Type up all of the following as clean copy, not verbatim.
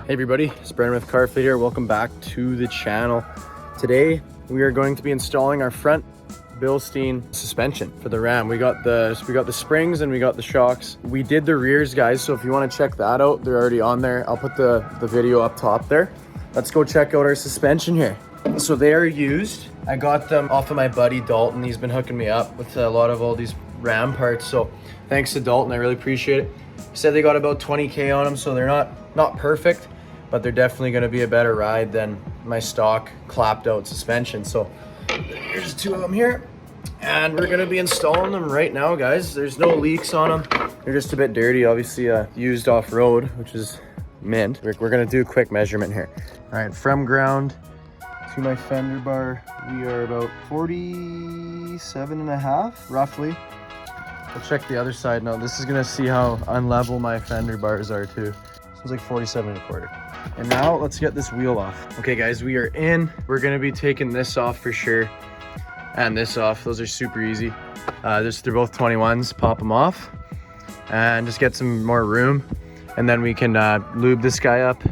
Hey everybody, it's Brandon with Carfleet here. Welcome back to the channel. Today we are going to be installing our front Bilstein suspension for the Ram. We got the springs and we got the shocks. We did the rears, guys, so if you want to check that out, they're already on there. I'll put the video up top there. Let's go check out our suspension here. So they are used. I got them off of my buddy Dalton. He's been hooking me up with a lot of all these Ram parts, so thanks to Dalton, I really appreciate it. He said they got about 20K on them, so they're not perfect, but they're definitely going to be a better ride than my stock clapped out suspension. So here's two of them here, and we're going to be installing them right now, guys. There's no leaks on them. They're just a bit dirty, obviously used off-road, which is mint. We're going to do a quick measurement here. All right, from ground to my fender bar, we are about 47.5 roughly. We'll check the other side now. This is going to see how unlevel my fender bars are too. This one's like 47.25. And now let's get this wheel off. Okay guys, we are in. We're gonna be taking this off for sure, and this off. Those are super easy. They're both 21s. Pop them off and just get some more room, and then we can lube this guy up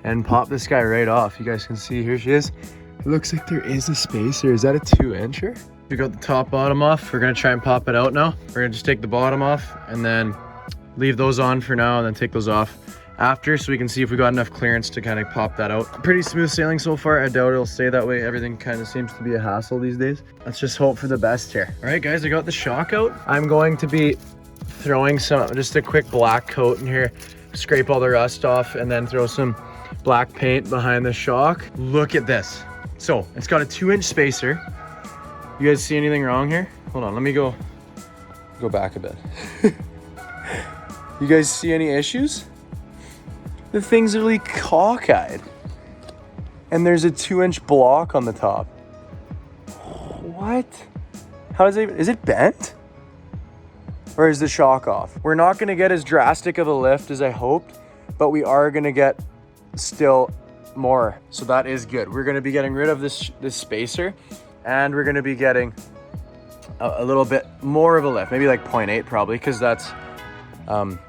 and pop this guy right off. You guys can see, here she is. It looks like there is a spacer. Is that a 2-incher? We got the top bottom off. We're gonna try and pop it out now. We're gonna just take the bottom off and then leave those on for now, and then take those off after, so we can see if we got enough clearance to kind of pop that out. Pretty smooth sailing so far. I doubt it'll stay that way. Everything kind of seems to be a hassle these days. Let's just hope for the best here. All right guys, I got the shock out. I'm going to be throwing just a quick black coat in here, scrape all the rust off, and then throw some black paint behind the shock. Look at this. So it's got a 2-inch spacer. You guys see anything wrong here? Hold on, let me go back a bit. You guys see any issues? The thing's really cockeyed. And there's a 2-inch block on the top. What? How is it bent? Or is the shock off? We're not gonna get as drastic of a lift as I hoped, but we are gonna get still more. So that is good. We're gonna be getting rid of this spacer, and we're gonna be getting a little bit more of a lift, maybe like 0.8 probably, because that's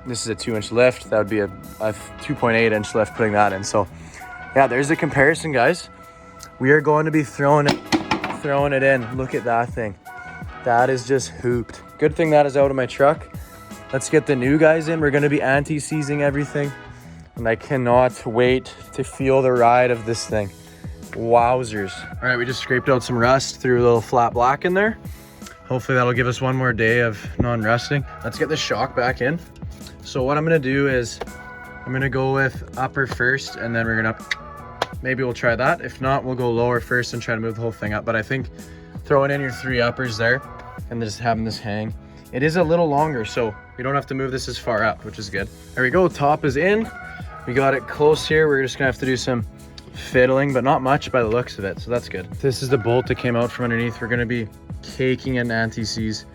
this is a 2-inch lift. That would be a 2.8-inch lift putting that in. So yeah, there's a comparison, guys. We are going to be throwing it in. Look at that thing. That is just hooped. Good thing that is out of my truck. Let's get the new guys in. We're going to be anti-seizing everything, and I cannot wait to feel the ride of this thing. Wowzers. All right, we just scraped out some rust, threw a little flat black in there. Hopefully that'll give us one more day of non-rusting. Let's get the shock back in. So what I'm gonna do is I'm gonna go with upper first, and then we're gonna, maybe we'll try that. If not, we'll go lower first and try to move the whole thing up. But I think throwing in your 3 uppers there and then just having this hang, it is a little longer, so we don't have to move this as far up, which is good. There we go, top is in. We got it close here. We're just gonna have to do some fiddling, but not much by the looks of it, so that's good. This is the bolt that came out from underneath. We're gonna be caking in anti-seize.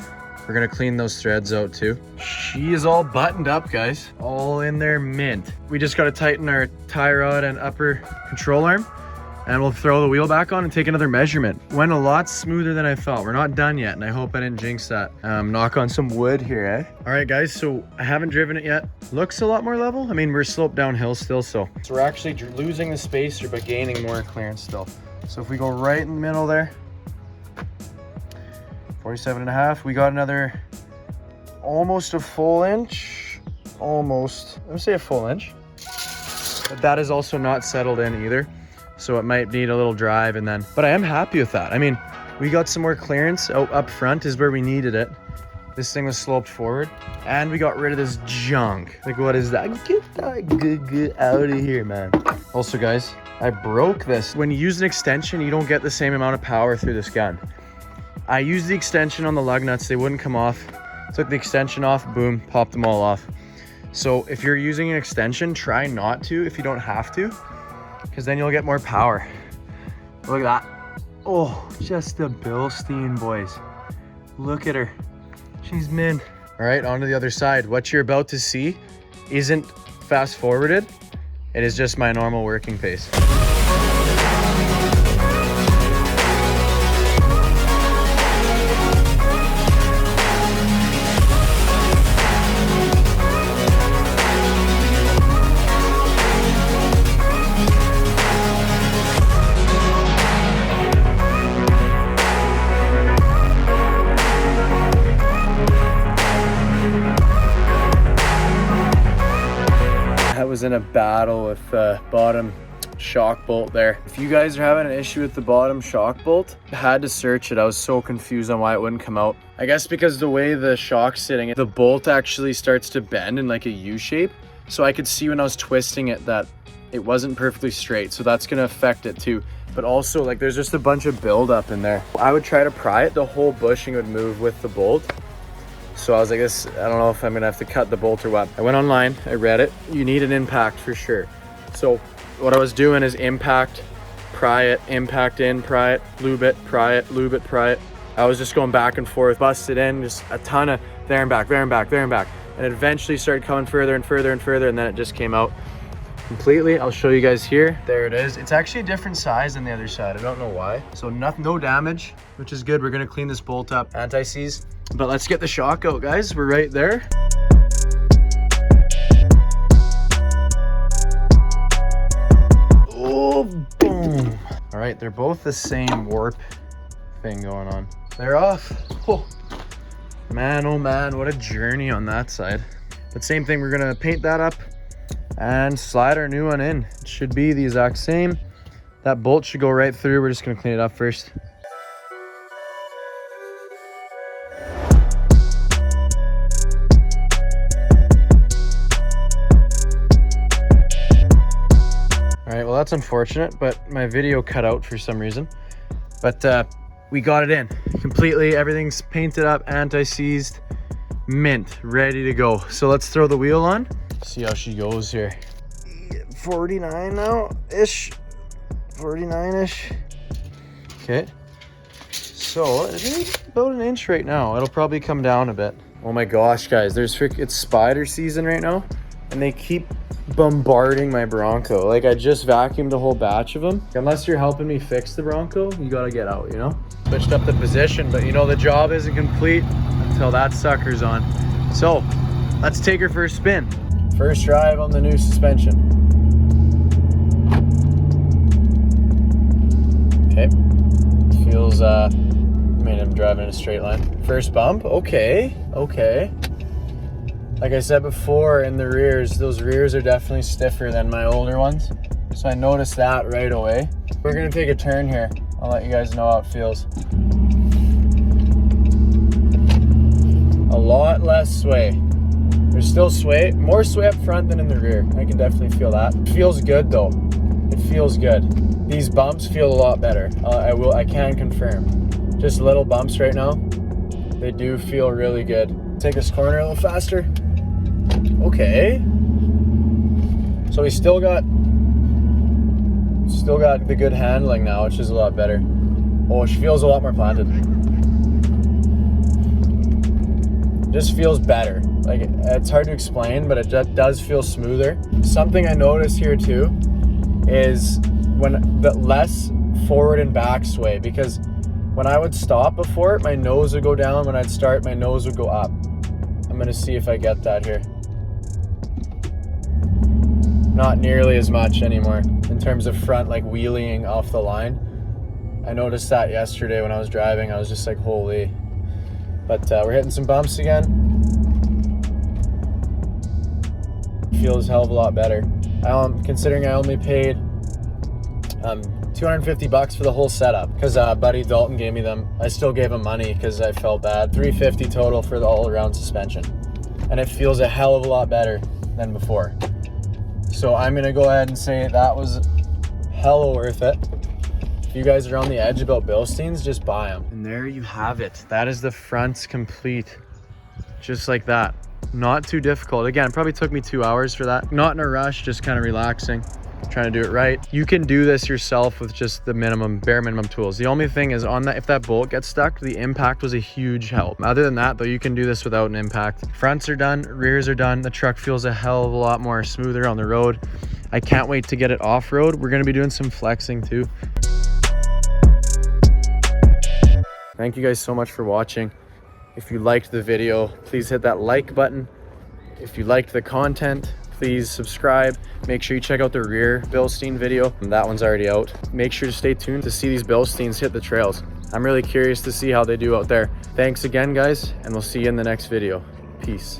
We're gonna clean those threads out too. She is all buttoned up, guys, all in there mint. We just got to tighten our tie rod and upper control arm, and we'll throw the wheel back on and take another measurement. Went a lot smoother than I thought. We're not done yet, and I hope I didn't jinx that. Knock on some wood here, eh? All right guys, so I haven't driven it yet. Looks a lot more level. I mean, we're sloped downhill still, so we're actually losing the spacer but gaining more clearance still. So if we go right in the middle there, 47.5, we got another almost a full inch. Almost, let's say a full inch. But that is also not settled in either, so it might need a little drive, and then, but I am happy with that. I mean, we got some more clearance up front is where we needed it. This thing was sloped forward, and we got rid of this junk. Like, what is that? Get that good out of here, man. Also guys, I broke this. When you use an extension, you don't get the same amount of power through this gun. I used the extension on the lug nuts, they wouldn't come off. Took the extension off, boom, popped them all off. So if you're using an extension, try not to if you don't have to, because then you'll get more power. Look at that. Oh, just a Bilstein, boys. Look at her. She's mint. All right, on to the other side. What you're about to see isn't fast forwarded. It is just my normal working pace. was in a battle with the bottom shock bolt there. If you guys are having an issue with the bottom shock bolt, I had to search it. I was so confused on why it wouldn't come out. I guess because the way the shock's sitting, the bolt actually starts to bend in like a U shape. So I could see when I was twisting it that it wasn't perfectly straight. So that's gonna affect it too. But also like there's just a bunch of buildup in there. I would try to pry it, the whole bushing would move with the bolt. So I was like, I don't know if I'm gonna have to cut the bolt or what. I went online, I read it. You need an impact for sure. So what I was doing is impact, pry it, impact in, pry it, lube it, pry it, lube it, pry it. I was just going back and forth, busted in, just a ton of there and back, there and back, there and back. And it eventually started coming further and further and further, and then it just came out completely. I'll show you guys here. There it is. It's actually a different size than the other side. I don't know why. So no damage, which is good. We're gonna clean this bolt up, anti-seize. But let's get the shock out, guys. We're right there. Oh, boom. All right, they're both the same warp thing going on. They're off. Oh man, what a journey on that side. But same thing, we're gonna paint that up and slide our new one in. It should be the exact same. That bolt should go right through. We're just gonna clean it up first. All right, well that's unfortunate, but my video cut out for some reason. But we got it in completely. Everything's painted up, anti-seized, mint, ready to go. So let's throw the wheel on, see how she goes here. 49 now ish, 49-ish. Okay, so it's about an inch right now. It'll probably come down a bit. Oh my gosh, guys, it's spider season right now, and they keep bombarding my Bronco. Like I just vacuumed a whole batch of them. Unless you're helping me fix the Bronco, you gotta get out, you know? Switched up the position, but you know the job isn't complete until that sucker's on. So let's take her for a spin. First drive on the new suspension. Okay, feels I mean, I'm driving in a straight line. First bump, okay. Like I said before, in the rears, those rears are definitely stiffer than my older ones. So I noticed that right away. We're gonna take a turn here. I'll let you guys know how it feels. A lot less sway. There's still sway, more sway up front than in the rear. I can definitely feel that. It feels good though. It feels good. These bumps feel a lot better. I can confirm. Just little bumps right now. They do feel really good. Take this corner a little faster. Okay. So we still got the good handling now, which is a lot better. Oh, she feels a lot more planted. Just feels better. Like it's hard to explain, but it does feel smoother. Something I noticed here too is when the less forward and back sway, because when I would stop before, my nose would go down. When I'd start, my nose would go up. I'm gonna see if I get that here. Not nearly as much anymore in terms of front, like wheeling off the line. I noticed that yesterday when I was driving. I was just like, holy. But we're hitting some bumps again. Feels a hell of a lot better. Considering I only paid $250 for the whole setup, because buddy Dalton gave me them. I still gave him money because I felt bad. $350 total for the all-around suspension, and it feels a hell of a lot better than before. So I'm gonna go ahead and say that was hella worth it. If you guys are on the edge about Bilsteins, just buy them. And there you have it. That is the fronts complete, just like that. Not too difficult. Again, it probably took me 2 hours for that. Not in a rush, just kind of relaxing, trying to do it right. You can do this yourself with just the bare minimum tools. The only thing is on that, if that bolt gets stuck, the impact was a huge help. Other than that though, you can do this without an impact. Fronts are done, rears are done. The truck feels a hell of a lot more smoother on the road. I can't wait to get it off-road. We're gonna be doing some flexing too. Thank you guys so much for watching. If you liked the video, please hit that like button. If you liked the content, please subscribe. Make sure you check out the rear Bilstein video. That one's already out. Make sure to stay tuned to see these Bilsteins hit the trails. I'm really curious to see how they do out there. Thanks again, guys, and we'll see you in the next video. Peace.